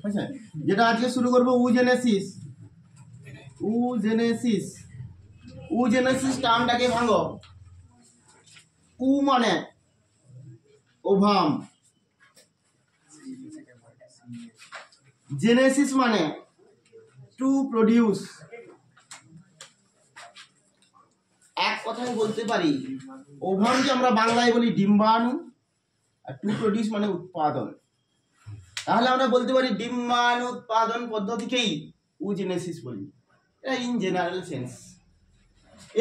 আচ্ছা, যেটা আজকে শুরু করবো উজেনেসিস। উজেনেসিস, উজেনেসিস টার্মটাকে ভাঙো। উ মানে ওভাম, জেনেসিস মানে টু প্রডিউস। এক কথায় বলতে পারি ওভামকে আমরা বাংলায় বলি ডিম্বাণু, আর টু প্রডিউস মানে উৎপাদন। তাহলে আমরা বলতে পারি ডিম্বাণু উৎপাদন পদ্ধতিকেই উজেনেসিস বলি, এটা ইন জেনারেল সেন্স।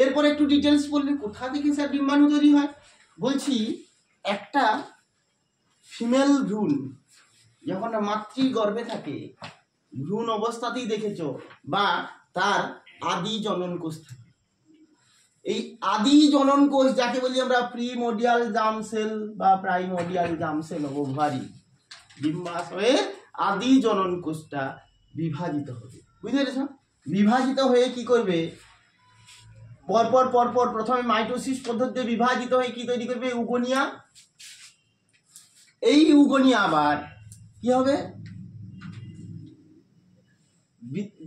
এরপর একটু ডিটেলস বললে কোথা থেকে স্যার ডিম্বাণু তৈরি হয়। বলছি একটা ফিমেল ভ্রূণ যখন মাতৃগর্ভে থাকে, ভ্রূণ অবস্থাতেই দেখেছো, বা তার আদি জনন কোষ থাকে। এই আদি জনন কোষ যাকে বলি আমরা প্রিমোডিয়াল জার্ম সেল বা primordial germ cell of ovary, ডিম্বাশয়ের আদি জনন কোষটা বিভাজিত হবে। বুঝতে পেরেছ? বিভাজিত হয়ে কি করবে, পরপর পরপর প্রথমে মাইটোসিস পদ্ধতিতে বিভাজিত হয়ে কি তৈরি করবে, উগোনিয়া। এই উগোনিয়া আবার কি হবে,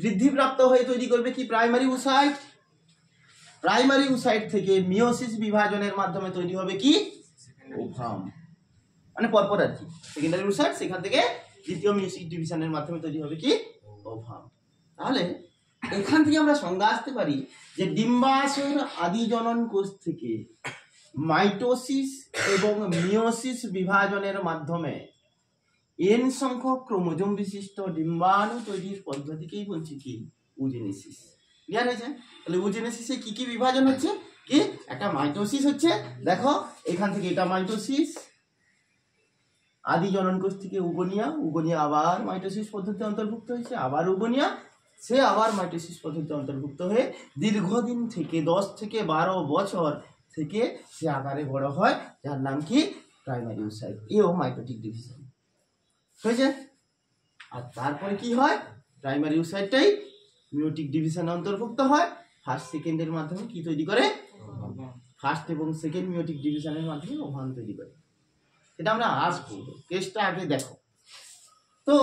বৃদ্ধিপ্রাপ্ত হয়ে তৈরি করবে কি, প্রাইমারি উসাইট। প্রাইমারি উসাইট থেকে মিওসিস বিভাজনের মাধ্যমে তৈরি হবে কি, ওভাম। মানে পরপর আর কি, সেকেন্ডারি উসাইট, সেখান থেকে দ্বিতীয় মিওসিস ডিভিশনের মাধ্যমে তৈরি হবে কি, ওভাম। তাহলে এখান থেকে আমরা সংজ্ঞা আসতে পারি যে ডিম্বাশয়ের আদি জনন কোষ থেকে মাইটোসিস এবং মিওসিস বিভাজনের মাধ্যমে এন সংখ্যক ক্রোমোজোম বিশিষ্ট ডিম্বাণু তৈরির পদ্ধতিকেই বলছি কি, উজেনেসিস। ক্লিয়ার হয়েছে? তাহলে উজেনেসিসে কি কি বিভাজন হচ্ছে, কি একটা মাইটোসিস হচ্ছে, দেখো এখান থেকে এটা মাইটোসিস, আদি জনন কোষ থেকে উগোনিয়া, উগোনিয়া আবার মাইটোসিস পদ্ধতিতে অন্তর্ভুক্ত হয়েছে, আবার উগোনিয়া, সে আবার মাইটোসিস পদ্ধতিতে অন্তর্ভুক্ত হয়ে দীর্ঘদিন থেকে 10 থেকে 12 বছর থেকে সে আকারে বড় হয়, যার নাম কি প্রাইমারি উসাইট। এও মাইটোটিক ডিভিশন হয়েছে। আর তারপরে কি হয়, প্রাইমারি উসাইটটাই মিওটিক ডিভিশনে অন্তর্ভুক্ত হয়, ফার্স্ট সেকেন্ডের মাধ্যমে কি তৈরি করে, ফার্স্ট এবং সেকেন্ড মিওটিক ডিভিশনের মাধ্যমে ওভাম তৈরি করে। এটা আমরা আসবো, কেসটা আগে দেখো। তো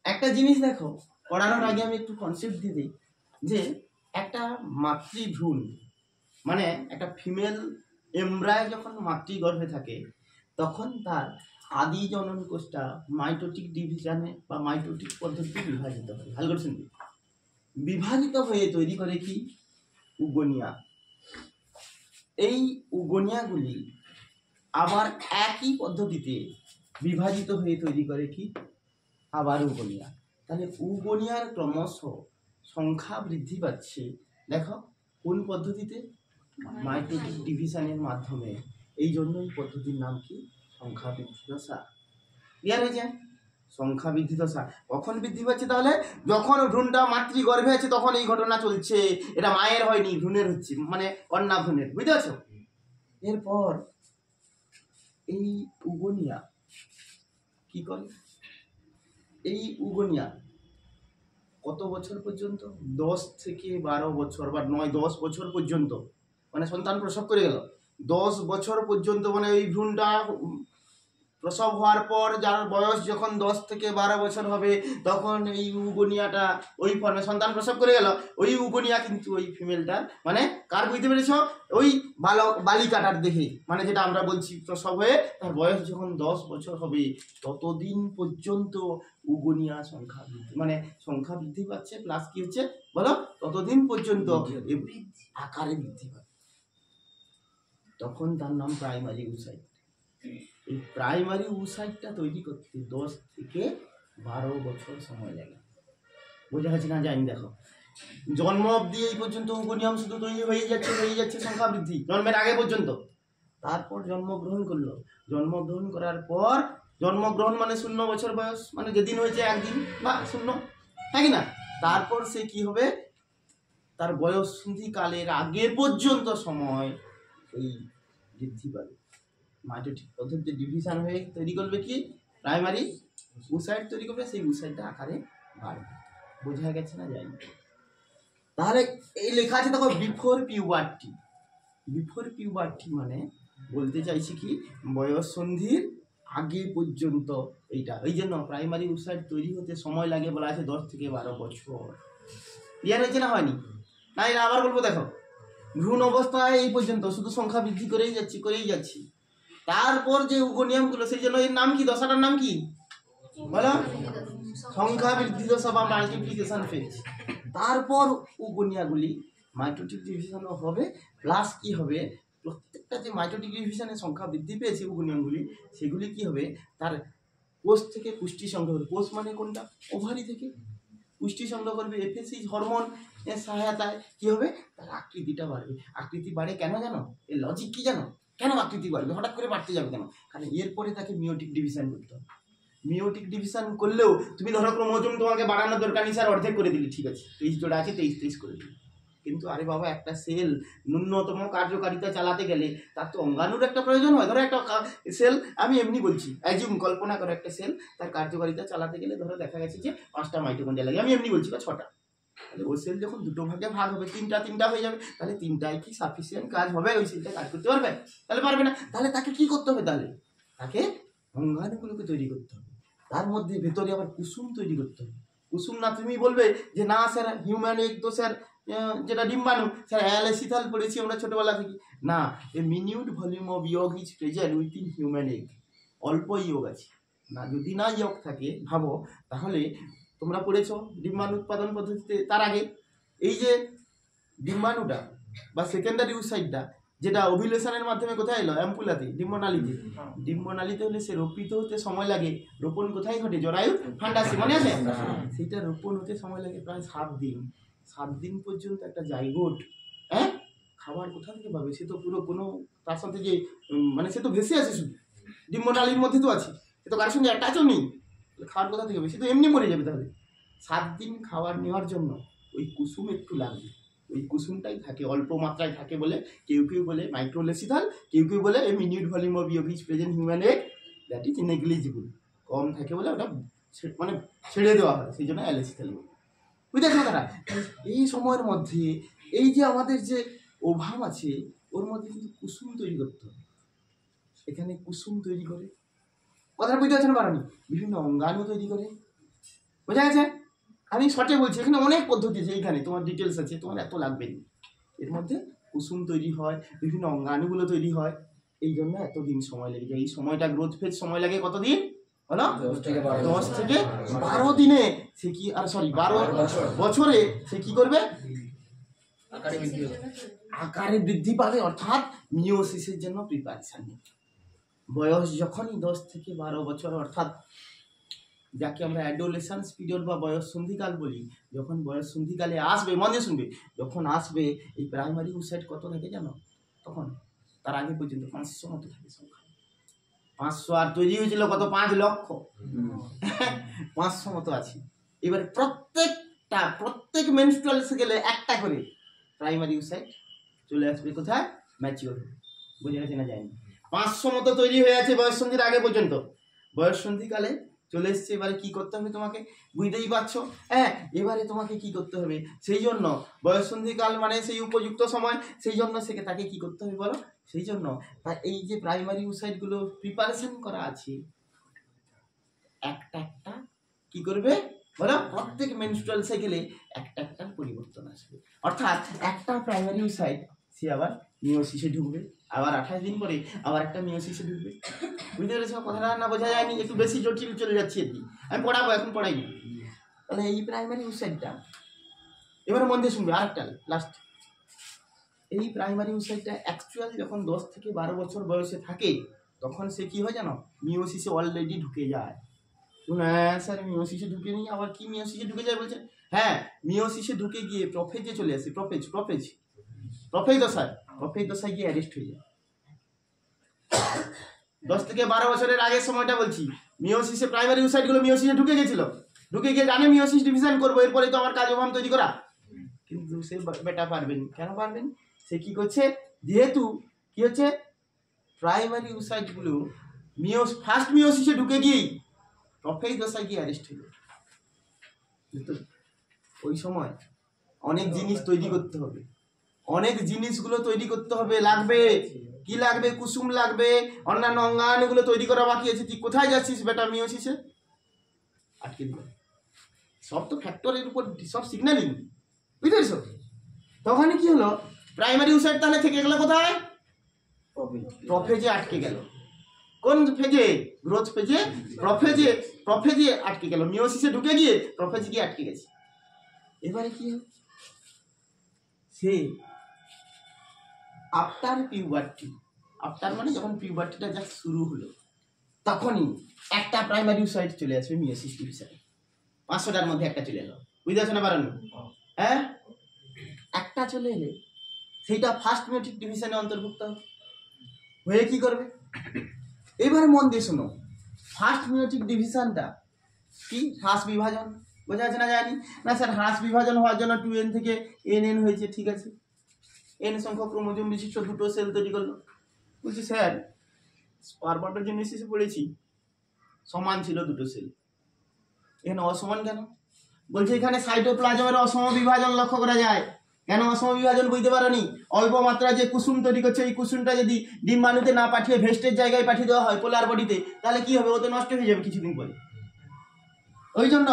একটা জিনিস দেখো, পড়ানোর আগে আমি একটু কনসেপ্ট দিয়ে দিই যে একটা মাতৃভ্রূণ মানে একটা ফিমেল এমব্রায় যখন মাতৃগর্ভে থাকে, তখন তার আদি জনন কোষটা মাইটোটিক ডিভিশনে বা মাইটোটিক পদ্ধতিতে বিভাজিত হয়। ভালো করে শুনবি, বিভাজিত হয়ে তৈরি করে কি, উগোনিয়া। এই উগোনিয়াগুলি আবার একই পদ্ধতিতে বিভাজিত হয়ে তৈরি করে কি, আবার উগোনিয়া। তাহলে উগোনিয়ার ক্রমশ সংখ্যা বৃদ্ধি পাচ্ছে, দেখো কোন পদ্ধতিতে, মাইটোটিক ডিভিশনের মাধ্যমে। এই জন্য এই পদ্ধতির নাম কি, সংখ্যা বৃদ্ধি দশা। ক্লিয়ার হয়েছে? সংখ্যা বৃদ্ধি দশা কখন বৃদ্ধি পাচ্ছে, তাহলে যখন ভ্রূণটা মাতৃগর্ভে আছে তখন এই ঘটনা চলছে, এটা মায়ের হয়নি, ভ্রূণের হচ্ছে, মানে কন্যা ভ্রূণের। বুঝতে পারছো? এরপর এই উগোনিয়া কি করে, এই উগোনিয়া কত বছর পর্যন্ত, 10 থেকে 12 বছর বা 9-10 বছর পর্যন্ত, মানে সন্তান প্রসব করে গেল 10 বছর পর্যন্ত, মানে ওই ভ্রূণটা প্রসব হওয়ার পর যার বয়স যখন 10 থেকে 12 বছর হবে, তখন এই উগোনিয়াটা ওই ফর্মে সন্তান প্রসব করে গেল। ওই উগোনিয়া কিন্তু ওই ফিমেলটার, মানে কার, বুঝতে পেরেছ, ওই বালিকাটার দেখে, মানে যেটা আমরা বলছি প্রসব হয়ে তার বয়স যখন 10 বছর হবে, ততদিন পর্যন্ত উগোনিয়া সংখ্যা বৃদ্ধি, মানে সংখ্যা বৃদ্ধি পাচ্ছে, প্লাস কি হচ্ছে বলো, ততদিন পর্যন্ত আকারে বৃদ্ধি পাচ্ছে। তখন তার নাম প্রাইমারি উসাইট। এই প্রাইমারি উসাইটটা তৈরি করতে 10 থেকে 12 বছর সময় লাগে। বোঝা গেছে না জানি? দেখো জন্ম অবধি এই পর্যন্ত উগোনিয়াম শুধু তৈরি হয়ে যাচ্ছে সংখ্যা বৃদ্ধি, জন্মের আগে পর্যন্ত। তারপর জন্মগ্রহণ করলো, জন্মগ্রহণ করার পর, জন্মগ্রহণ মানে 0 বছর বয়স, মানে যেদিন হয়েছে একদিন বা 0, হ্যাঁ কি না? তারপর সে কি হবে, তার বয়স সন্ধিকালের আগে পর্যন্ত সময় এই বৃদ্ধি পাবে, মাইটোটিক পদ্ধতিতে ডিভিশন হয়ে তৈরি করবে কি, প্রাইমারি উসাইট তৈরি করবে, সেই উসাইটটা আকারে বাড়বে। বোঝা গেছে না জানি? তাহলে এই লেখা আছে দেখো, বিফোর পিউবার্টি। বিফোর পিউবার্টি মানে বলতে চাইছি কি, বয়স সন্ধির আগে পর্যন্ত এইটা ওই জন্য প্রাইমারি উসাইট তৈরি হতে সময় লাগে বলা আছে 10 থেকে 12 বছর। ক্লিয়ার হয়েছে না হয়নি? না এটা আবার বলবো, দেখো ভ্রূণ অবস্থায় এই পর্যন্ত শুধু সংখ্যা বৃদ্ধি করেই যাচ্ছি। তারপর যে উগনিয়মগুলো, সেই জন্য এর নাম কি, দশাটার নাম কি বলো? সংখ্যা বৃদ্ধি দশা বা মাল্টিপ্লিকেশন ফেজ। তারপর উগনিয়াগুলি মাইটোটিক ডিভিশনও হবে, প্লাস কি হবে, প্রত্যেকটা যে মাইটোটিক ডিভিশনে সংখ্যা বৃদ্ধি পেয়েছে উগনিয়মগুলি, সেগুলি কি হবে, তার কোষ থেকে পুষ্টি সংগ্রহ করবে। কোষ মানে কোনটা? ওভারি থেকে পুষ্টি সংগ্রহ করবে। এফএসএইচ হরমোন এর সহায়তায় কি হবে, তার আকৃতিটা বাড়বে। আকৃতি বাড়ে কেন জানো? এর লজিক কি জানো? কেন আকৃতি বাড়বে, হঠাৎ করে বাড়তে যাবে কেন? কারণ এরপরে তাকে মিওটিক ডিভিশন করতে হবে। মিওটিক ডিভিশন করলেও তুমি ধরো ক্রোমোজোম তোমাকে বাড়ানোর দরকার নেই, স্যার অর্ধেক করে দিলি, ঠিক আছে 23 জোড়া আছে 23 করে দিলি। কিন্তু আরে বাবা, একটা সেল ন্যূনতম কার্যকারিতা চালাতে গেলে তার তো অঙ্গাণুর একটা প্রয়োজন হয়। ধরো একটা সেল, আমি এমনি বলছি, অ্যাজিউম কল্পনা করো, একটা সেল তার কার্যকারিতা চালাতে গেলে ধরো দেখা গেছে যে 5টা মাইটোকন্ড্রিয়া লাগে, আমি এমনি বলছি, বা 6টা। তাহলে ওই সেল যখন দুটো ভাগে ভাগ হবে, তিনটা হয়ে যাবে, তাহলে 3টাই কি সাফিসিয়েন্ট কাজ হবে? ওই সেলটা কাজ করতে পারবে? তাহলে পারবে না। তাহলে তাকে কি করতে হবে? তাহলে তাকে অঙ্গাণুগুলোকে তৈরি করতে হবে। তার মধ্যে ভেতরে আবার কুসুম তৈরি করতে হবে। কুসুম না, তুমি বলবে যে না স্যার হিউম্যান এগ তো স্যার যেটা ডিম্বাণু, স্যার অ্যালেসিথাল পড়েছি আমরা ছোটবেলা থেকে। না, a minute volume of yolk is present within human egg. অল্প ইয়গ আছে না, যদি না ইয়গ থাকে ভাবো, তাহলে তোমরা পড়েছো ডিম্বাণু উৎপাদন পদ্ধতিতে। তার আগে এই যে ডিম্বাণুটা বা সেকেন্ডারি উসাইডটা, যেটা ওভিলেশনের মাধ্যমে কোথায় এলো? অ্যাম্পুলাতে, ডিম্বনালীতে। ডিম্বনালীতে হলে সে রোপিত হতে সময় লাগে। রোপণ কোথায় ঘটে? জরায়ু ফান্ডাসে, মনে আছে? সেইটা রোপণ হতে সময় লাগে প্রায় 7 দিন। 7 দিন পর্যন্ত একটা জাইগোট খাবার কোথা থেকে পাবে? সে তো পুরো কোনো তার সাথে যে মানে সে তো ভেসে আছে, শুধু ডিম্বনালীর মধ্যে তো আছে, সে তো কারোর সঙ্গে অ্যাটাচও নেই। খাবার কোথা থেকে হবে? সে তো এমনি মরে যাবে। তাহলে 7 দিন খাবার নেওয়ার জন্য ওই কুসুম একটু লাগবে। ওই কুসুমটাই থাকে, অল্প মাত্রায় থাকে বলে কেউ বলে মাইক্রোলেসিথাল, কেউ বলে a minute volume of yolk is present human egg, that is negligible. কম থাকে বলে ওটা মানে ছেড়ে দেওয়া হয়, সেই জন্য অ্যালেসিথাল বলে। বুঝতে পারছো তারা? এই সময়ের মধ্যে এই যে আমাদের যে ওভাম আছে, ওর মধ্যে কিন্তু কুসুম তৈরি করতে হবে। এখানে কুসুম তৈরি করে, কথাটা বুঝতে পারছেন পারেনি? বিভিন্ন অঙ্গাণু তৈরি করে, বোঝা গেছে? আমি শর্টে বলছি, এখানে অনেক পদ্ধতি আছে, এইখানে তোমার ডিটেলস আছে, তোমার এত লাগবে না। এর মধ্যে কুসুম তৈরি হয়, বিভিন্ন অঙ্গাণুগুলো তৈরি হয়, এই জন্য এতদিন সময় লেগে যায়। এই সময়টা গ্রোথ ফেজ সময় লাগে কতদিন বলো? 10 থেকে 12 দিনে সে কি, আর সরি 12 বছরে সে কি করবে? আকারে বৃদ্ধি পাবে, অর্থাৎ মিওসিসের জন্য প্রিপারেশন নেবে। বয়স যখনই 10 থেকে 12 বছর, অর্থাৎ যাকে আমরা অ্যাডোলেসেন্স পিরিয়ড বা বয়স সন্ধিকাল বলি, যখন বয়স সন্ধিকালে আসবে, মনে শুনবে, যখন আসবে এই প্রাইমারি উসাইট কত থাকে জানো? তখন তার আগে পর্যন্ত 500 মতো থাকে সংখ্যা। 500 আর তৈরি হয়েছিল কত? 5 লক্ষ। 500 মতো আছে। এবার প্রত্যেক মেনস্ট্রুয়াল গেলে একটা করে প্রাইমারি উসাইট চলে আসবে কোথায়? ম্যাচিওর। বুঝে গেছে না? যায়নি। 500 মতো তৈরি হয়ে আছে বয়স সন্ধির আগে পর্যন্ত। বয়স সন্ধিকালে চলে এসছে, এবারে কি করতে হবে তোমাকে? বুঝতেই পারছো। এবারে তোমাকে কি করতে হবে? সেই জন্য বয়ঃসন্ধিকাল মানে সেই উপযুক্ত সময়, সেই জন্য তাকে কি করতে হবে বলো? সেই জন্য এই যে প্রাইমারি উসাইটগুলো প্রিপারেশন করা আছে, একটা কি করবে বলো? প্রত্যেক মেনস্ট্রুয়াল সাইকেলে একটা পরিবর্তন আসবে। অর্থাৎ একটা প্রাইমারি উসাইট সে আবার মিওসিসে ঢুকবে, আবার 28 দিন পরে আবার একটা মিওসিসে ঢুকবে। বুঝতে পেরেছ কথাটা? না বোঝা যায়নি? একটু বেশি জটিল চলে যাচ্ছে আর কি, আমি পড়াবো, এখন পড়াইনি। তাহলে এই প্রাইমারি উসাইটটা এবারে মন দিয়ে শুনবে, আরেকটা লাস্ট। এই প্রাইমারি উসাইটটা অ্যাকচুয়ালি যখন 10 থেকে 12 বছর বয়সে থাকে, তখন সে কি হয় জানো? মিওসিসে অলরেডি ঢুকে যায়। হ্যাঁ স্যার, মিওসিসে ঢুকে নিয়ে আবার কি মিওসিসে ঢুকে যায় বলছে? হ্যাঁ, মিওসিসে ঢুকে গিয়ে প্রফেজে চলে আসে। প্রফেজ দশায় গিয়ে অ্যারেস্ট হয়ে যায়। 10 থেকে 12 বছরের আগের সময়টা বলছি। মিওসিসে প্রাইমারি উসাইটগুলো মিওসিসে ঢুকে গেছিল, ঢুকে গিয়ে জানে মিওসিস ডিভিশন করবো, এরপরে তো আমার কাজ ওভাম তৈরি করা। কিন্তু সে বেটা পারবেন। কেন পারবেন? সে কি করছে? যেহেতু কি হচ্ছে, প্রাইমারি উসাইটগুলো ফার্স্ট মিওসিসে ঢুকে গিয়েই প্রফেজ দশায় গিয়ে অ্যারেস্ট হয়ে যায়। ওই সময় অনেক জিনিস তৈরি করতে হবে, অনেক জিনিসগুলো তৈরি করতে হবে। লাগবে কি? লাগবে কুসুম লাগবে, অন্যান্য অঙ্গাণুগুলো তৈরি করা বাকি আছে। তুই কোথায় যাচ্ছিস বেটা? মিওসিসে। আটকে দিল। সব তো ফ্যাক্টরের উপর সব সিগন্যালিং, বুঝতে পেরেছ? তখন কি হলো, প্রাইমারি উসাইট তাহলে থেকে গেল কোথায়? প্রফেজে আটকে গেল। কোন ফেজে? গ্রোথ ফেজে, প্রফেজে আটকে গেল। মিওসিসে ঢুকে গিয়ে প্রফেজে গিয়ে আটকে গেছে। এবারে কি হবে, সে আফটার পিউবার্টি, আফটার মানে যখন পিউবার্টিটা যা শুরু হলো তখনই একটা প্রাইমারি উসাইট চলে আসবে মিওসিস ডিভিশনে। 500টার মধ্যে একটা চলে এলো, বুঝতে পারছো না? পারেন? হ্যাঁ, একটা চলে এলে সেইটা ফার্স্ট মিওটিক ডিভিশনে অন্তর্ভুক্ত হবে। হয়ে কি করবে? এবারে মন দিয়ে শোনো, ফার্স্ট মিওটিক ডিভিশনটা কি? হ্রাস বিভাজন। বোঝা যাচ্ছে না? জানি না স্যার, হ্রাস বিভাজন হওয়ার জন্য 2n থেকে nn হয়েছে, ঠিক আছে। n সংখ্যক ক্রোমোজোম বিশিষ্ট দুটো সেল তৈরি করলো। বলছি স্যার, স্পারমাটোজেনেসিসে পড়েছি সমান ছিল দুটো সেল, এখানে অসমান কেন? বলছে এখানে সাইটোপ্লাজমের অসম বিভাজন লক্ষ্য করা যায়। কেন অসম বিভাজন বুঝতে পারোনি? অল্প মাত্রা যে কুসুম তৈরি করছে, এই কুসুমটা যদি ডিম্বাণুতে না পাঠিয়ে ভেস্টের জায়গায় পাঠিয়ে দেওয়া হয় পোলার বডিতে, তাহলে কি হবে? ও তো নষ্ট হয়ে যাবে কিছুদিন পরে। ওই জন্য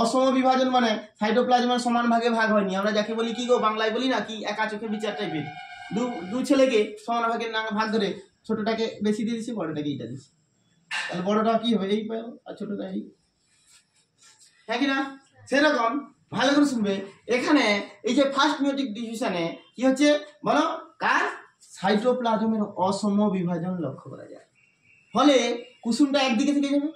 অসম বিভাজন মানে সাইটোপ্লাজমের সমান ভাগে ভাগ হয়নি। আমরা যাকে বলি কি গো, বাংলায় বলি না কি, একা চোখে বিচার টাইপের। দু ছেলেকে সমান ভাগের ভাগ ধরে ছোটটাকে বেশি দিয়ে দিচ্ছি, বড়টাকে এইটা দিচ্ছি, তাহলে বড়টা কি হবে? এই পাও, আর ছোটটা এই। হ্যাঁ কি না? সেরকম ভালো করে শুনবে, এখানে এই যে ফার্স্ট মিওটিক ডিভিশনে কি হচ্ছে বলো? কার? সাইটোপ্লাজমের অসম বিভাজন লক্ষ্য করা যায়। ফলে কুসুমটা একদিকে থেকে যাবে,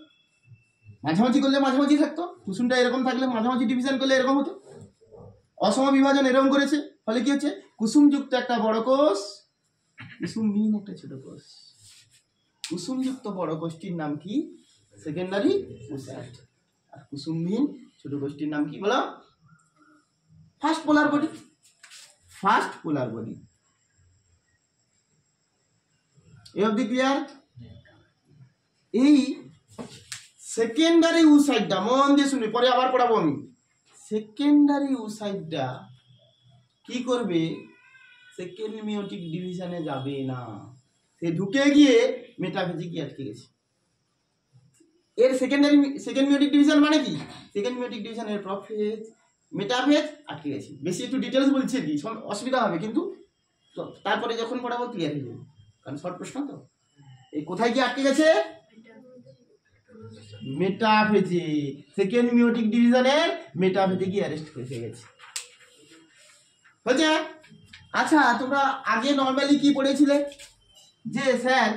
মাঝামাঝি করলে মাঝামাঝি থাকতো, কুসুমটা এরকম থাকলে মাঝামাঝি ডিভিশন করলে এরকম হতো। অসম বিভাজন এরকম করেছে, ফলে কি হচ্ছে? কুসুমযুক্ত একটা বড় কোষ, কুসুমবিহীন একটা ছোট কোষ। কুসুমযুক্ত বড় কোষটির নাম কি? Secondary oocyte. আর কুসুমবিহীন ছোট কোষটির নাম কি বলো? ফার্স্ট পোলার বডি। ফার্স্ট পোলার বডি। এই অবধি ক্লিয়ার? এই সেকেন্ডারি উসাইটটা মন দিয়ে শুনবে, পরে আবার পড়াবো আমি। সেকেন্ডারি উসাইটটা কি করবে? সেকেন্ড মিওটিক ডিভিশনে যাবে না, সে ঢুকে গিয়ে মেটাফেজে গিয়ে আটকে গেছে। এর সেকেন্ড মিওটিক ডিভিশন মানে কি? সেকেন্ড মিওটিক ডিভিশনের প্রফেজ, মেটাফেজ আটকে গেছে। বেশি একটু ডিটেলস বলছি কি, অসুবিধা হবে, কিন্তু তারপরে যখন পড়াবো ক্লিয়ার হয়ে যাবে, কারণ শর্ট প্রশ্ন তো। এই কোথায় গিয়ে আটকে গেছে? মেটাফেজে। সেকেন্ড মিওটিক ডিভিশনের মেটাফেজে গিয়ে অ্যারেস্ট হয়ে গেছে। হচ্ছে? আচ্ছা, তোমরা আগে নর্মালি কি পড়েছিলে যে স্যার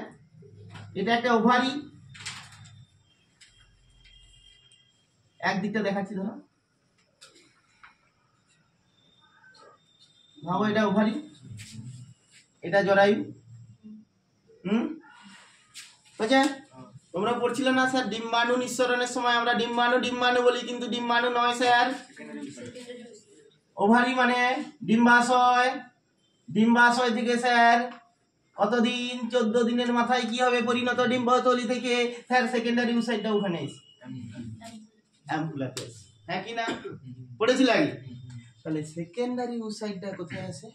এটা একটা ওভারি, একদিকটা দেখাচ্ছি, ধরো ভাবো এটা ওভারি, এটা জরায়ু। বুঝছে? তোমরা পড়ছিলে না স্যার ডিম্বাণু নিঃসরণের সময় আমরা ডিম্বাণু বলি, কিন্তু ডিম্বাণু নয় স্যার, ওভারি মানে ডিম্বাশয় থেকে স্যার কতদিন? 14 দিনের মাথায় কি হবে? পরিণত ডিম্বথলি থেকে স্যার সেকেন্ডারি উসাইটটা ওখানে এসে অ্যাম্পুলাতে আসে। হ্যাঁ কি না? পড়েছিল আগে? তাহলে সেকেন্ডারি উসাইটটা কোথায় আসে?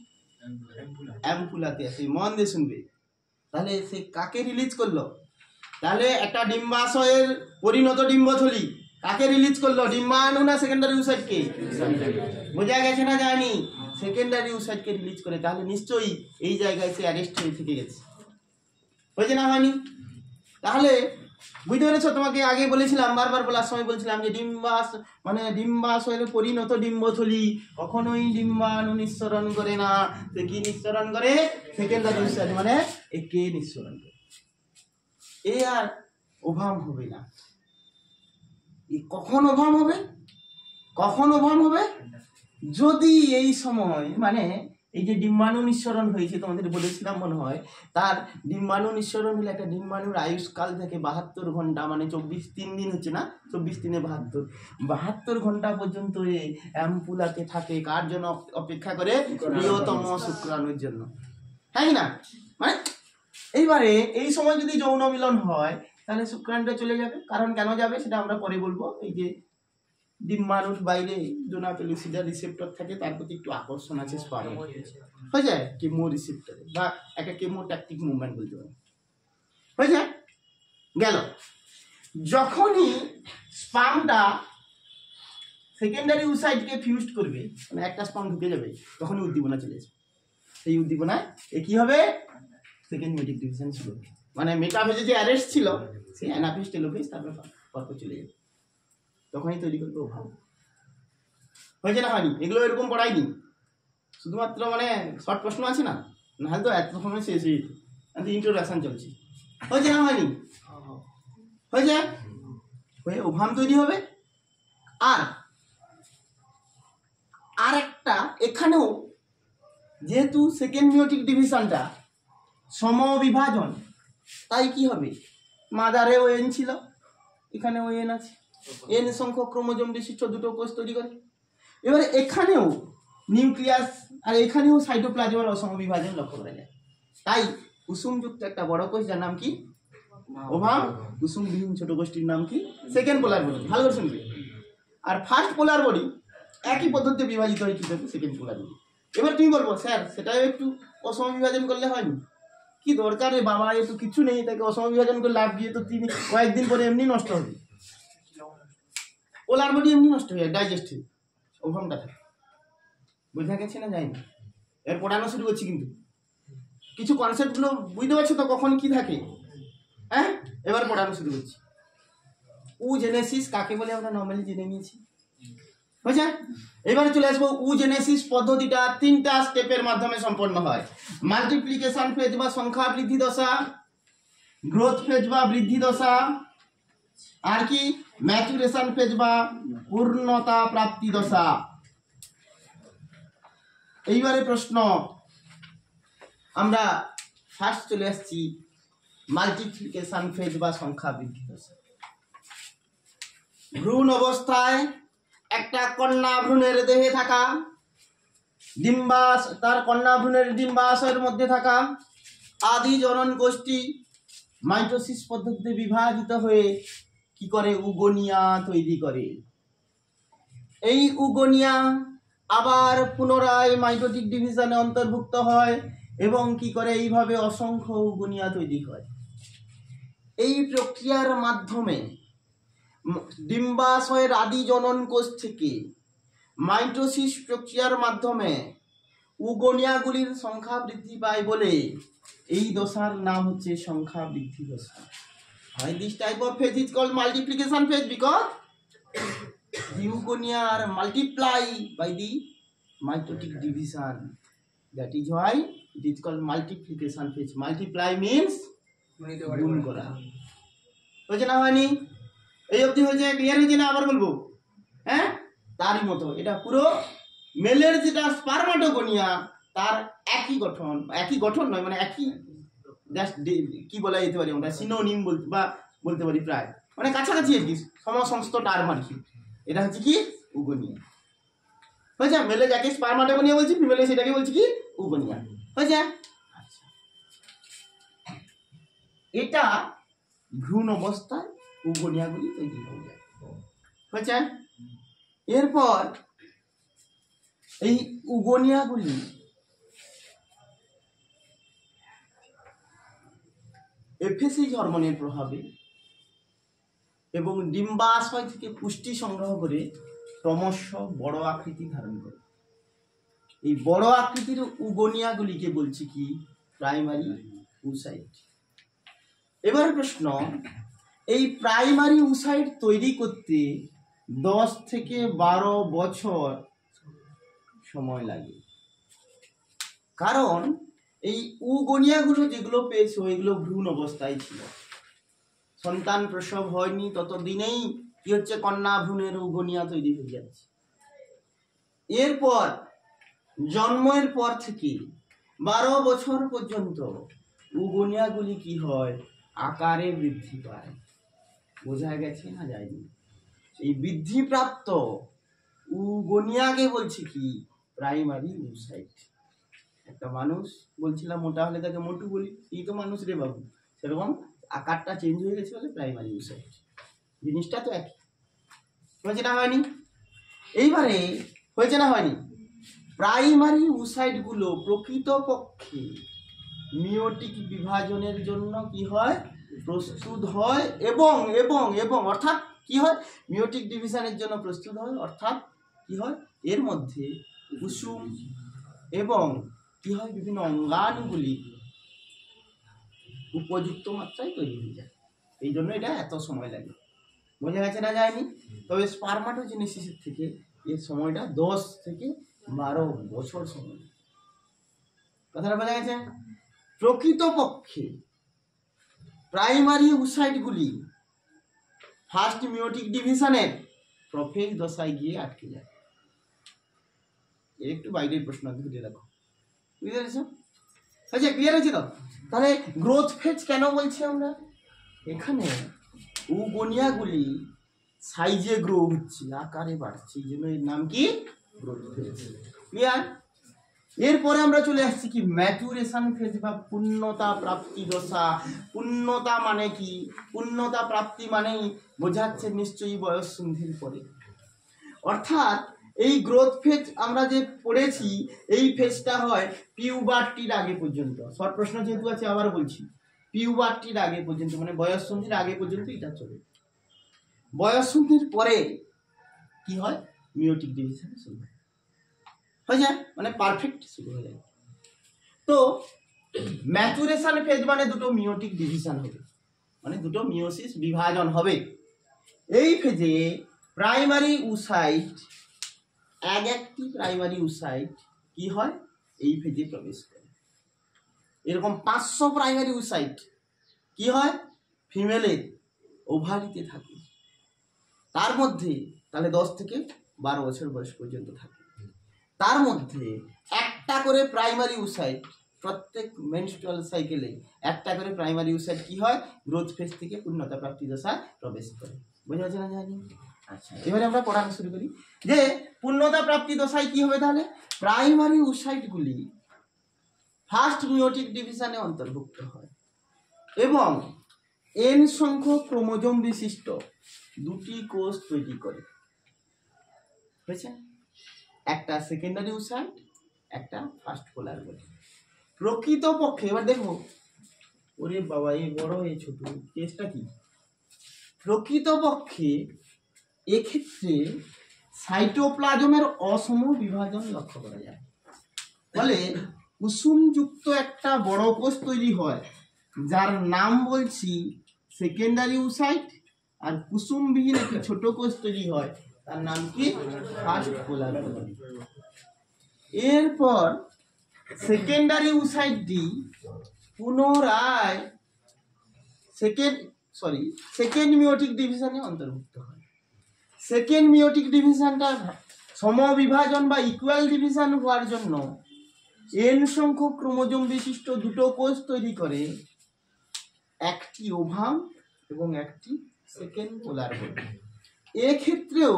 অ্যাম্পুলাতে আসে। মন দিয়ে শুনবে। তাহলে সে কাকে রিলিজ করলো? তাহলে একটা ডিম্বাশয়ের পরিণত ডিম্বথলি কাকে রিলিজ করলো? ডিম্বাণু না সেকেন্ডারি উসাইটকে? বোঝা গেছে না? জানি সেকেন্ডারি উসাইটকে রিলিজ করে, তাহলে নিশ্চয়ই এই জায়গায় সে অ্যারেস্ট হয়ে থেকে গেছে। হয়েছে না? হয়নি? তাহলে বুঝতে পেরেছো? তোমাকে আগে বলেছিলাম, বারবার বলার সময় বলছিলাম যে ডিম্বাশয়ের পরিণত ডিম্বথলি কখনোই ডিম্বাণু নিঃসরণ করে না। সে কি নিঃসরণ করে? সেকেন্ডারি উসাইট মানে একে নিঃসরণ করে। এ আর ওভাম হবে না। কখন ওভাম হবে? যদি এই সময় মানে এই যে ডিম্বাণু নিঃসরণ হয়েছে, তোমাদের বলেছিলাম মনে হয়, তার ডিম্বাণু নিঃসরণ হলে একটা ডিম্বাণুর আয়ুষ্কাল থেকে 72 ঘন্টা, মানে 3 দিন হচ্ছে না, 24 দিনে 72 ঘন্টা পর্যন্ত অ্যাম্পুলাতে থাকে। কার জন্য অপেক্ষা করে? প্রিয়তম শুক্রাণুর জন্য। হ্যাঁ না? মানে এইবারে এই সময় যদি যৌন মিলন হয় তাহলে শুক্রাণুটা চলে যাবে। কারণ কেন যাবে সেটা আমরা পরে বলবো। এই যে ডিম্বাণুর বাইরে জোনা পেলুসিডা রিসেপ্টর থাকে, তার প্রতি একটু আকর্ষণ আছে স্পার্ম, হয়ে যায় কেমো রিসেপ্টরে, বা একটা কেমোট্যাকটিক মুভমেন্ট বলতে পারে। হয়ে যায় গেল। যখনই স্পার্মটা সেকেন্ডারি উসাইটকে ফিউজড করবে, মানে একটা স্পার্ম ঢুকে যাবে, তখনই উদ্দীপনা চলে আসবে। সেই উদ্দীপনায় কি হবে? সেকেন্ড মেটিক ডিভিশন ছিল, মানে মেটাফেজে যে অ্যারেস্ট ছিল সেই অ্যানাফেজ টেলোফেজ তারপর পরপর চলে যাবে, তখনই তৈরি করবে ওভাম। হয়েছে না হয়নি? এগুলো এরকম পড়াইনি, শুধুমাত্র মানে শর্ট প্রশ্ন আছে না, নাহলে তো এত সময় শেষ হয়ে যেত। ইন্ট্রোডাকশন চলছে। হয়েছে না হয়নি? হয়েছে, হয়ে ওভাম তৈরি হবে। আর একটা এখানেও যেহেতু সেকেন্ড মিওটিক ডিভিশনটা সমবিভাজন, তাই কি হবে? মাদারে ও এন ছিল, এখানে ও এন আছে, এন সংখ্যক ক্রোমোজোম বিশিষ্ট দুটো কোষ তৈরি করে। এবারে এখানেও নিউক্লিয়াস আর এখানেও সাইটোপ্লাজমের অসমবিভাজন লক্ষ্য করা যায়। তাই কুসুমযুক্ত একটা বড় কোষ, যার নাম কি? ওভাম। কুসুমবিহীন ছোট কোষটির নাম কি? সেকেন্ড পোলার বডি। ভালো করে শুনবে। আর ফার্স্ট পোলার বডি একই পদ্ধতিতে বিভাজিত হয়, কি থাকে? সেকেন্ড পোলার বডি। এবার তুমি বলবো স্যার সেটাও একটু অসমবিভাজন করলে হয়নি? কি দরকার রে বাবা, এ তো কিছু নেই, তাকে অসমবিভাজন করে লাভ দিয়ে তো তিনি কয়েকদিন পরে এমনি নষ্ট হবে। পোলার বডি এমনি নষ্ট হয়ে যায়, ডাইজেস্টিভ ওভামটা থাকে। বোঝা গেছে না? যায়নি? এর পড়ানো শুরু করছি, কিন্তু কিছু কনসেপ্টগুলো বুঝতে পারছো তো কখন কি থাকে? হ্যাঁ, এবার পড়ানো শুরু করছি। উজেনেসিস কাকে বলে আমরা নর্মালি জেনে নিয়েছি, বুঝছেন? এবারে চলে আসবো উজেনেসিস পদ্ধতিটা 3টা স্টেপের মাধ্যমে সম্পন্ন হয়। মাল্টিপ্লিকেশন ফেজ বা সংখ্যা বৃদ্ধি দশা, গ্রোথ ফেজ বা বৃদ্ধি দশা, আর কি ম্যাচুরেশন ফেজ বা পূর্ণতা প্রাপ্তি দশা। এইবারে প্রশ্ন, আমরা ফার্স্ট চলে আসছি মাল্টিপ্লিকেশন ফেজ বা সংখ্যা বৃদ্ধি দশা। ভ্রূণ অবস্থায় একটা কন্যা ভ্রূণের দেহে থাকা ডিম্বাশ, তার কন্যা ভ্রূণের ডিম্বাশয়ের মধ্যে থাকা আদি জনন কোষটি মাইটোসিস পদ্ধতিতে বিভাজিত হয়ে কি করে? উগোনিয়া তৈরি করে। এই উগোনিয়া আবার পুনরায় মাইটোটিক ডিভিশনে অন্তর্ভুক্ত হয় এবং কি করে? এইভাবে অসংখ্য উগোনিয়া তৈরি হয়। এই প্রক্রিয়ার মাধ্যমে ডিম্বাশয়ের আদি জনন কোষ থেকে মাইটোসিস প্রক্রিয়ার মাধ্যমে উগোনিয়াগুলির সংখ্যা বৃদ্ধি পায় বলে এই দশার নাম হচ্ছে সংখ্যা বৃদ্ধি দশা। This type of phase is called multiplication phase because the ugonia are multiply by the mitotic division. That is why it is called multiplication phase. Multiply means গুণ করা। হয়েছে না হয়নি? এই অবধি হয়েছে? ক্লিয়ার হয়েছে না? আবার বলবো? হ্যাঁ, তারই মতো এটা পুরো মেলের যেটা স্পার্মাটোগোনিয়া তার একই গঠন, একই গঠন নয়, মানে একই জাস্ট কি বলা যেতে পারি আমরা, সিনোনিম বলতে বা বলতে পারি, প্রায় মানে কাছাকাছি আর কি, সমসংস্থ টার্ম আর কি। এটা হচ্ছে কি? উগোনিয়া। হয়েছে? মেলে যাকে স্পার্মাটোগোনিয়া বলছি, ফিমেলে সেটাকে বলছি কি? উগোনিয়া। হয়েছে? আচ্ছা, এটা ভ্রূণ অবস্থায় উগোনিয়াগুলি তৈরি হয়ে যায়। হয়েছে? এরপর এই উগোনিয়াগুলি এফএসএইচ হরমোনের প্রভাবে এবং ডিম্বাশয় থেকে পুষ্টি সংগ্রহ করে ক্রমশ বড় আকৃতি ধারণ করে। এই বড় আকৃতির উগোনিয়াগুলিকে বলছি কি? Primary oocyte. এবার প্রশ্ন, এই প্রাইমারি উসাইট তৈরি করতে 10 থেকে 12 বছর সময় লাগে। কারণ এই উগোনিয়াগুলো যেগুলো পেয়েছে ওইগুলো ভ্রূণ অবস্থায় ছিল, সন্তান প্রসব হয়নি ততদিনেই কি হচ্ছে? কন্যা ভ্রূণের উগোনিয়া তৈরি হয়ে যাচ্ছে। এরপর জন্মের পর থেকে 12 বছর পর্যন্ত উগোনিয়াগুলি কি হয়? আকারে বৃদ্ধি পায়। বোঝা গেছে না? যায়নি? এই বৃদ্ধিপ্রাপ্ত উগোনিয়াকে বলছি কি? Primary oocyte. একটা মানুষ বলছিলাম মোটা হলে তাকে মোটু বলি, এই তো মানুষ রে বাবু, সেরকম আকারটা চেঞ্জ হয়ে গেছে বলে প্রাইমারি উসাইট। জিনিসটা তো একই। হয়েছে না হয়নি? এইবারে হয়েছে না হয়নি? প্রাইমারি উসাইটগুলো প্রকৃতপক্ষে মিওটিক বিভাজনের জন্য কি হয়? প্রস্তুত হয় এবং এবং এবং অর্থাৎ কি হয়, মিওটিক ডিভিশনের জন্য প্রস্তুত হয়, অর্থাৎ কি হয়, এর মধ্যে কুসুম এবং কি হয় বিভিন্ন অঙ্গাণুগুলি উপযুক্ত মাত্রায় তৈরি হয়ে যায়। এই জন্য এটা এত সময় লাগে। বোঝা গেছে না যায়নি? তবে স্পারমাটোজেনেসিসের থেকে এর সময়টা 10 থেকে 12 বছর সময়। কথাটা বোঝা গেছে? প্রকৃতপক্ষে প্রাইমারি উসাইটগুলি ফার্স্ট মিওটিক ডিভিশনের প্রোফেজ দশায় গিয়ে আটকে যায়। এর একটু বাইরের প্রশ্ন ধরে রাখো, বুঝতে পেরেছো? আচ্ছা, ক্লিয়ার হয়েছে তো? তাহলে গ্রোথ ফেজ কেন বলছি আমরা? এখানে উগোনিয়াগুলি সাইজে গ্রো হচ্ছে, আকারে বাড়ছে, এই জন্য এর নাম কি গ্রোথ ফেজ। ক্লিয়ার? এরপরে আমরা চলে আসছি কি ম্যাচুরেশন ফেজ বা পূর্ণতা প্রাপ্তি দশা। পূর্ণতা মানে কি? পূর্ণতা প্রাপ্তি মানেই বোঝাচ্ছে নিশ্চয়ই বয়স সন্ধির পরে। অর্থাৎ এই গ্রোথ ফেজ আমরা যে পড়েছি, এই ফেজটা হয় পিউবার্টির আগে পর্যন্ত। শর্ট প্রশ্ন যেহেতু আছে আবার বলছি, পিউবার্টির আগে পর্যন্ত মানে বয়স সন্ধির আগে পর্যন্ত এটা চলে। বয়স সন্ধির পরে কি হয়, মিওটিক ডিভিশন শুরু হয়ে যায়, মানে পারফেক্ট শুরু হয়ে যায়। তো ম্যাচুরেশন ফেজ মানে দুটো মিওটিক ডিভিশন হবে, মানে দুটো মিওসিস বিভাজন হবে। এই ফেজে প্রাইমারি উসাইট, একটি প্রাইমারি উসাইট কি হয়, এই ফেজে প্রবেশ করে। এরকম 500 প্রাইমারি উসাইট কি হয়, ফিমেলের ওভারিতে থাকে। তার মধ্যে তাহলে 10 থেকে 12 বছর বয়স পর্যন্ত থাকে। তার মধ্যে একটা করে প্রাইমারি উসাইট, প্রত্যেক মেনস্ট্রুয়াল সাইকেলে একটা করে প্রাইমারি উসাইট কি হয়, গ্রোথ ফেজ থেকে পূর্ণতা প্রাপ্তি দশায় প্রবেশ করে। বোঝা যাচ্ছে না জানি? আচ্ছা, এবারে আমরা পড়ানো শুরু করি যে পূর্ণতা প্রাপ্তি দশায় কি হবে। তাহলে প্রাইমারি উসাইটগুলি ফার্স্ট মিওটিক ডিভিশনে অন্তর্ভুক্ত হয় এবং এন সংখ্যক ক্রোমোজোম বিশিষ্ট দুটি কোষ তৈরি করে। হয়েছে? একটা সেকেন্ডারি উসাইট, একটা ফার্স্ট পোলার বডি। প্রকৃতপক্ষে এবার দেখো, ওরে বাবা এই বড় এই ছোট, কেসটা কি? প্রকৃতপক্ষে এক্ষেত্রে সাইটোপ্লাজমের অসম বিভাজন লক্ষ্য করা যায়। ফলে কুসুমযুক্ত একটা বড় কোষ তৈরি হয়, যার নাম বলছি সেকেন্ডারি উসাইট, আর কুসুমবিহীন একটি ছোট কোষ তৈরি হয়, তার নাম কি ফার্স্ট পোলার বডি। এরপর সেকেন্ডারি উসাইটটি পুনরায় সেকেন্ড মিওটিক ডিভিশনে অন্তর্ভুক্ত হয়। সেকেন্ড মিওটিক ডিভিশনটা সমবিভাজন বা ইকুয়াল ডিভিশন হওয়ার জন্য এন সংখ্যক ক্রোমোজোম বিশিষ্ট দুটো কোষ তৈরি করে, একটি ওভাম এবং একটি সেকেন্ড পোলার বডি। এক্ষেত্রেও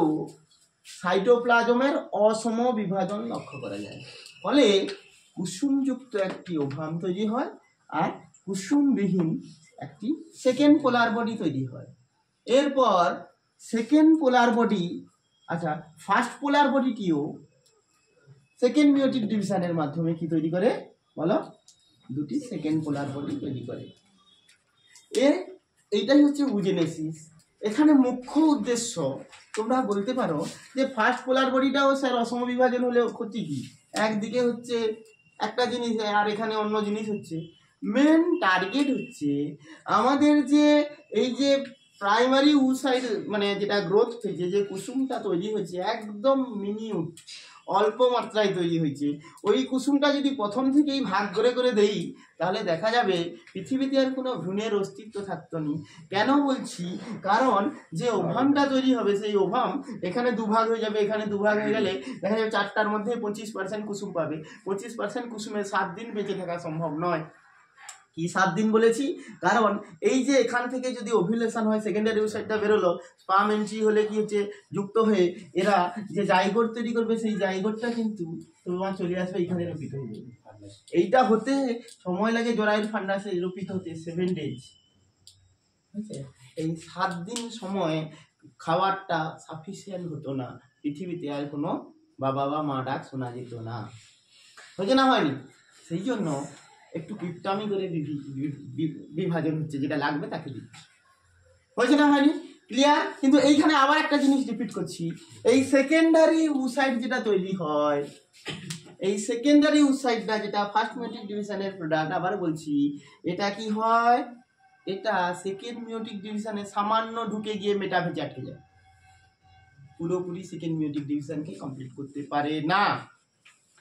সাইটোপ্লাজমের অসম বিভাজন লক্ষ্য করা যায়। ফলে কুসুমযুক্ত একটি ওভাম তৈরি হয় আর কুসুমবিহীন একটি সেকেন্ড পোলার বডি তৈরি হয়। এরপর সেকেন্ড পোলার বডি, আচ্ছা ফার্স্ট পোলার বডিটিও সেকেন্ড মিওটিক ডিভিশনের মাধ্যমে কি তৈরি করে বলো, দুটি সেকেন্ড পোলার বডি তৈরি করে। এইটাই হচ্ছে উজেনেসিস। এখানে মুখ্য উদ্দেশ্য তোমরা বলতে পারো যে ফার্স্ট পোলার বডিটাও স্যার অসম বিভাজন হলেও ক্ষতি কি? একদিকে হচ্ছে একটা জিনিস আর এখানে অন্য জিনিস হচ্ছে। মেন টার্গেট হচ্ছে আমাদের যে এই যে প্রাইমারি উসাইড মানে যেটা গ্রোথ ফেজে যে কুসুমটা তৈরি হয়েছে একদম মিনিউট, অল্প মাত্রায় তৈরি হয়েছে। ওই কুসুমটা যদি প্রথম থেকেই ভাগ করে করে দেই, তাহলে দেখা যাবে পৃথিবীতে আর কোনো ভ্রূণের অস্তিত্ব থাকতো নি। কেন বলছি? কারণ যে ওভামটা তৈরি হবে সেই ওভাম এখানে দুভাগ হয়ে যাবে, এখানে দুভাগ হয়ে গেলে দেখা যাবে 4টার মধ্যে 25% কুসুম পাবে। 25% কুসুমে 7 দিন বেঁচে থাকা সম্ভব নয়। কি 7 দিন বলেছি? কারণ এই যে এখান থেকে যদি ওভিউলেশন হয়, সেকেন্ডারি উসাইটটা বেরোলো, স্পার্ম এন্ট্রি হলে কি হচ্ছে যুক্ত হয়ে এরা যে জাইগোট তৈরি করবে, সেই জাইগোটটা কিন্তু তোমার চলে আসবে এখানে রোপিত হয়ে যাবে। এইটা হতে সময় লাগে জরায়ুর ফান্ডাসে রোপিত হতে 7 days। এই 7 দিন সময় খাবারটা সাফিসিয়েন্ট হতো না, পৃথিবীতে আর কোনো বাবা বা মা ডাক শোনা যেত না। হয়েছে না হয়নি? সেই জন্য একটু কিপটামি করে বিভাজন হচ্ছে, যেটা লাগবে তাকে দিচ্ছি। হয়েছে না হয়নি? ক্লিয়ার? কিন্তু এইখানে আবার একটা জিনিস রিপিট করছি, এই সেকেন্ডারি উসাইড যেটা তৈরি হয়, এই সেকেন্ডারি উসাইডটা যেটা ফার্স্ট মিওটিক ডিভিশনের প্রোডাক্ট, আবার বলছি এটা কি হয়, এটা সেকেন্ড মিওটিক ডিভিশনে সামান্য ঢুকে গিয়ে মেটাফেজে আটকে যায়, পুরোপুরি সেকেন্ড মিওটিক ডিভিশনকে কমপ্লিট করতে পারে না।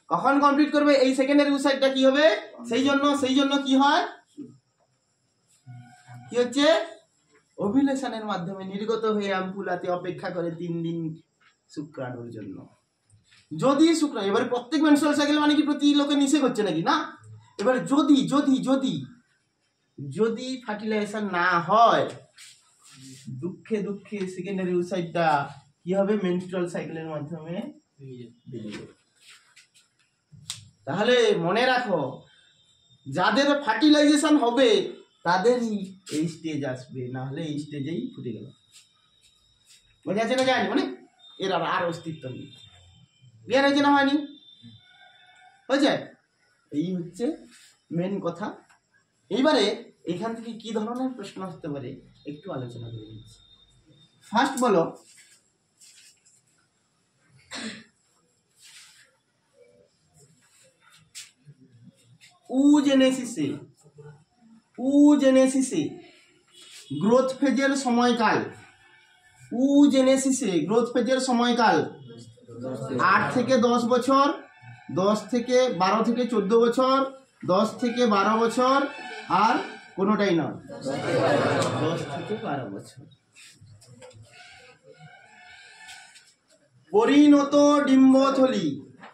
কখন কমপ্লিট করবে? এই সেকেন্ডারি উসাইডটা কি হবে, সেই জন্য কি হয়, কি হচ্ছে, ওভিলেশনের মাধ্যমে নির্গত হয়ে অ্যাম্পুলাতে অপেক্ষা করে 3 দিন শুক্রাণুর জন্য। যদি শুক্রাণু, এবারে প্রত্যেক মেনস্ট্রুয়াল সাইকেল মানে কি প্রতি লোকে নিষেধ হচ্ছে নাকি না, এবারে যদি যদি যদি যদি ফার্টিলাইজেশন না হয়, দুঃখে দুঃখে সেকেন্ডারি উসাইডটা কি হবে, মেনস্ট্রুয়াল সাইকেলের মাধ্যমে বেরিয়ে যাবে। তাহলে মনে রাখো, যাদের ফার্টিলাইজেশন হবে তাদেরই এই স্টেজ আসবে, না হলে এই স্টেজেই ফুটে গেল। বোঝা যাচ্ছে না? জানি মানে এর আর অস্তিত্ব নেই। ক্লিয়ার হয়েছে না হয়নি? হয়েছে? এই হচ্ছে মেন কথা। এইবারে এখান থেকে কি ধরনের প্রশ্ন আসতে পারে একটু আলোচনা করে নিচ্ছি। ফার্স্ট বলো, উজেনেসিসে গ্রোথ ফেজের সময়কাল, উজেনেসিসে গ্রোথ ফেজের সময়কাল 8 থেকে 10 বছর, 10 থেকে 12 থেকে 14 বছর, 10 থেকে 12 বছর, আর কোনোটাই নয় 10 থেকে 12 বছর।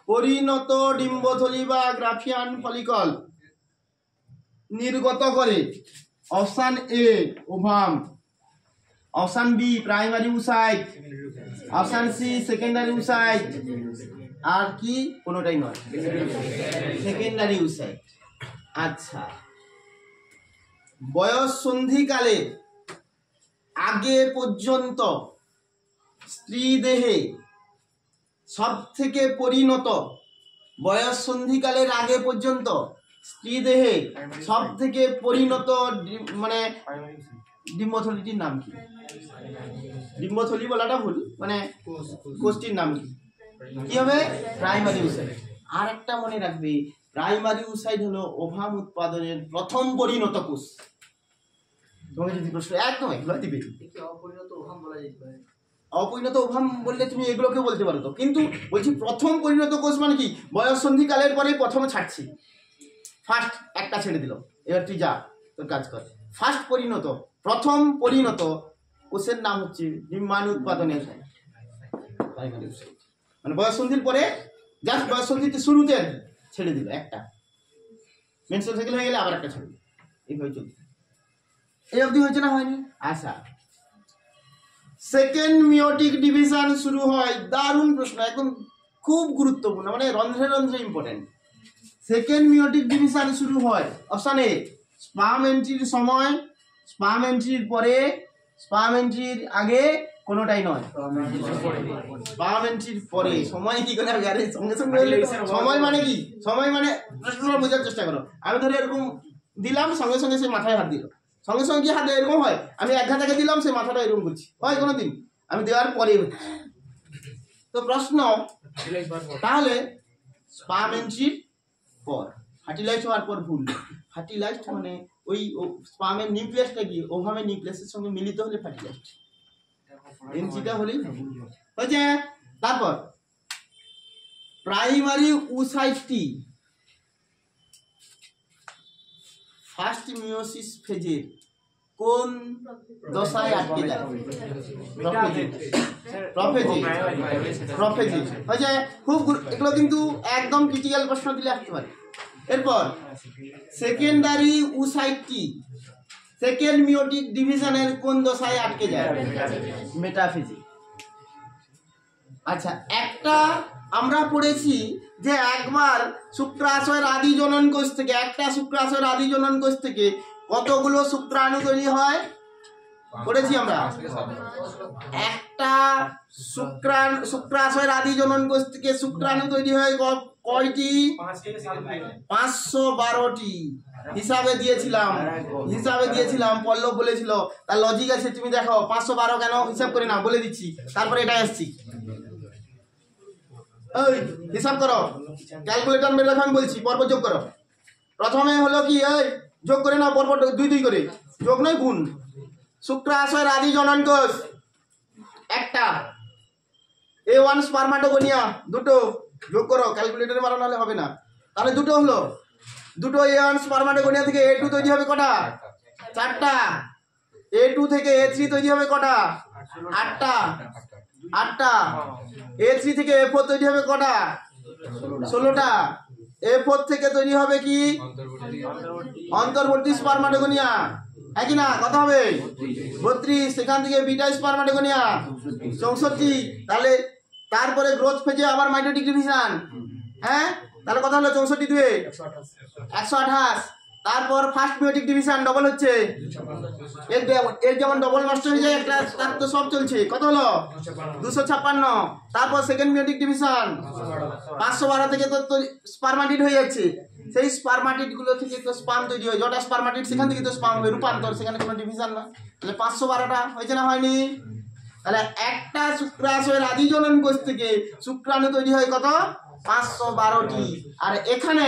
পরিণত ডিম্বথলি বা গ্রাফিয়ান ফলিকল নির্গত করে option A ovum, option B primary oocyte, option C secondary oocyte, আর কি কোনোটাই নয় সেকেন্ডারি উসাইট। আচ্ছা, বয়স সন্ধিকালে আগে পর্যন্ত স্ত্রী দেহে সব থেকে পরিণত, বয়স সন্ধিকালের আগে পর্যন্ত স্ত্রী দেহে সব থেকে পরিণত মানে ডিম্বথলিটির নাম কি? ডিম্বথলি বলাটা ভুল, মানে কোষটির নাম কি? কি হবে? Primary oocyte. আর একটা মনে রাখবে, প্রাইমারি উসাইড হলো ওভাম উৎপাদনের প্রথম পরিণত কোষ। তোমাকে যদি প্রশ্ন একদম এগুলো দিবে, অপরিণত ওভাম বলা যেতে পারে, অপরিণত ওভাম বললে তুমি এগুলোকে বলতে পারো তো, কিন্তু বলছি প্রথম পরিণত কোষ মানে কি, বয়স সন্ধিকালের পরে প্রথমে ছাড়ছি, ফার্স্ট একটা ছেড়ে দিল, এবার তুই যা তোর কাজ কর। ফার্স্ট পরিণত, প্রথম পরিণত কোষের নাম হচ্ছে ডিম্বাণু উৎপাদনের প্রাইমারি উসাইড। মানে বয়স সন্ধির পরে জাস্ট বয়স সন্ধিতে শুরুতে ছেড়ে দিল একটা, মেনস্ট্রুয়াল সাইকেল হয়ে গেলে আবার একটা ছেড়ে দিল, এইভাবে চলছে। এই অবধি হয়েছে না হয়নি? আচ্ছা, সেকেন্ড মিওটিক ডিভিশন শুরু হয়, দারুণ প্রশ্ন, একদম খুব গুরুত্বপূর্ণ, মানে রন্ধ্রে রন্ধ্রে ইম্পর্টেন্ট। সেকেন্ড মিওটিক ডিভিশন শুরু হয় অপশন এ স্পার্ম এন্ট্রির সময়, স্পার্ম এন্ট্রির পরে, স্পার্ম এন্ট্রির আগে, কোনোটাই নয় স্পার্ম এন্ট্রির পরে। সময় কি করে আরে সঙ্গে সঙ্গে সময় মানে কি, সময় মানে প্রশ্নটা বোঝার চেষ্টা করো। আমি ধরে এরকম দিলাম, সঙ্গে সঙ্গে সে মাথায় হাত দিল, সঙ্গে সঙ্গে কি হাত এরকম হয়? আমি এক ঘাটাকে দিলাম, সে মাথাটা এরকম করছি, হয় কোনোদিন? আমি দেওয়ার পরে তো প্রশ্ন, তাহলে স্পার্ম এন্ট্রির পর, ফার্টিলাইজ হওয়ার পর ভুল। ফার্টিলাইজ মানে ওই স্পার্মের নিউক্লিয়াসটা গিয়ে ওভামের নিউক্লিয়াসের সঙ্গে মিলিত হলে ফার্টিলাইজ, এনজিটা হলেই হয়েছে। তারপর প্রাইমারি উসাইটটি ফার্স্ট মিওসিস ফেজের কোন দশায় আটকে যায়? প্রফেজি হয়েছে। খুব এগুলো কিন্তু একদম ক্রিটিক্যাল প্রশ্ন দিলে আসতে পারে। এরপর সেকেন্ডারি উসাইটটি সেকেন্ড মিওটিক ডিভিশনের কোন দশায় আটকে যায়? মেটাফেজি। আচ্ছা, একটা আমরা পড়েছি যে একবার শুক্রাশয়ের আদি জনন কোষ থেকে, একটা শুক্রাশয়ের আদি জনন কোষ থেকে কতগুলো শুক্রাণু তৈরি হয় পড়েছি আমরা? একটা শুক্রাশয়ের আদি জনন কোষ থেকে শুক্রাণু তৈরি হয় কয়টি? 512টি হিসাবে দিয়েছিলাম। পল্লব বলেছিল, তার লজিক আছে, তুমি দেখো 512 কেন হিসাব করে না বলে দিচ্ছি, তারপরে এটাই আসছি। এই হিসাব করো, ক্যালকুলেটর মেরে রাখো, আমি বলছি পর্ব যোগ করো। প্রথমে হলো কি, এই যোগ করে নাও পর্ব 2 করে, যোগ নয় গুণ। শুক্রাশয়ের আদি জনন কোষ একটা, A1 স্পারমাটোগোনিয়া দুটো, যোগ করো, ক্যালকুলেটরে মারো নাহলে হবে না। তাহলে দুটো হলো, দুটো A1 স্পারমাটোগোনিয়া থেকে A2 তৈরি হবে কটা? 4টা। A2 থেকে A3 তৈরি হবে কটা? 8টা। A3 থেকে A4 তৈরি হবে কটা? 16টা। A4 থেকে তৈরি হবে কি? অন্তর্বর্তী স্পারমাটোগোনিয়া, একই না? কত হবে? 32। সেখান থেকে বিটা স্পারমাটোগোনিয়া 64। তাহলে তারপরে গ্রোথ ফেজে আবার মাইটোটিক ডিভিশন, হ্যাঁ, তাহলে কত হলো? 64 দুয়ে 128। তারপর ফার্স্ট মিওটিক ডিভিশন ডবল হচ্ছে, এর যেমন ডবল নষ্ট হয়ে যায় একটা, তার তো সব চলছে। কত হলো? 256। তারপর সেকেন্ড মিওটিক ডিভিশন 512 থেকে তো স্পারমাটিড হয়ে যাচ্ছে। সেই স্পারমাটিড গুলো থেকে তো স্পার্ম তৈরি হয়, যটা স্পারমাটিড সেখান থেকে তো স্পার্ম হবে, রূপান্তর, সেখানে কোনো ডিভিশন না। তাহলে 512টা হয়েছে না হয়নি? তাহলে একটা শুক্রাশয়ের আদি জনন কোষ থেকে শুক্রাণু তৈরি হয় কত? 512টি। আর এখানে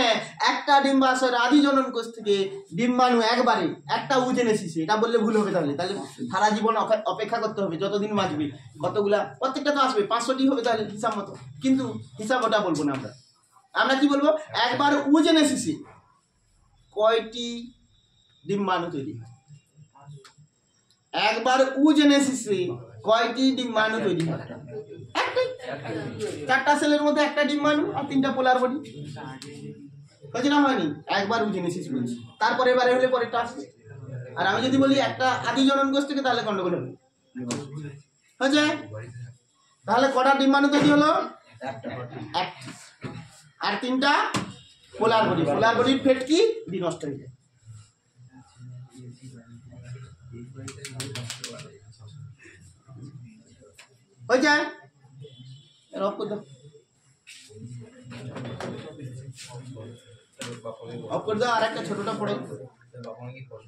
একটা ডিম্বাশয়ের আদি জনন কোষ থেকে ডিম্বাণু একবারে একটা উজেনেসিসে, এটা বললে ভুল হবে। তাহলে সারা জীবন অপেক্ষা করতে হবে, যতদিন বাঁচবে। কতগুলা? প্রত্যেকটা তো আসবে, 500টি হবে তাহলে হিসাব মতো, কিন্তু হিসাব ওটা বলবো না। আমরা কি বলবো? একবার উজেনেসিসে কয়টি ডিম্বাণু তৈরি হয়? একবার উজেনেসিসে কয়টি ডিম্বাণু তৈরি হয়? একটাই। 4টা সেলের মধ্যে একটা ডিম্বাণু আর 3টা পোলার বডি। হয়েছে না হয়নি? একবার উজেনেসিস বলছি, তারপরে এবারে হলে পরেরটা আসবে। আর আমি যদি বলি একটা আদি জনন কোষ থেকে, তাহলে গন্ডগোল হবে। হয়েছে? তাহলে কটা ডিম্বাণু তৈরি হলো? একটা। আর 3টা পোলার বডি। পোলার বডির ফেট কি? বিনষ্ট হয়ে যায়। হয়ে যায়। অফ করে দাও, অফ করে দাও। আর একটা ছোটটা পড়ো।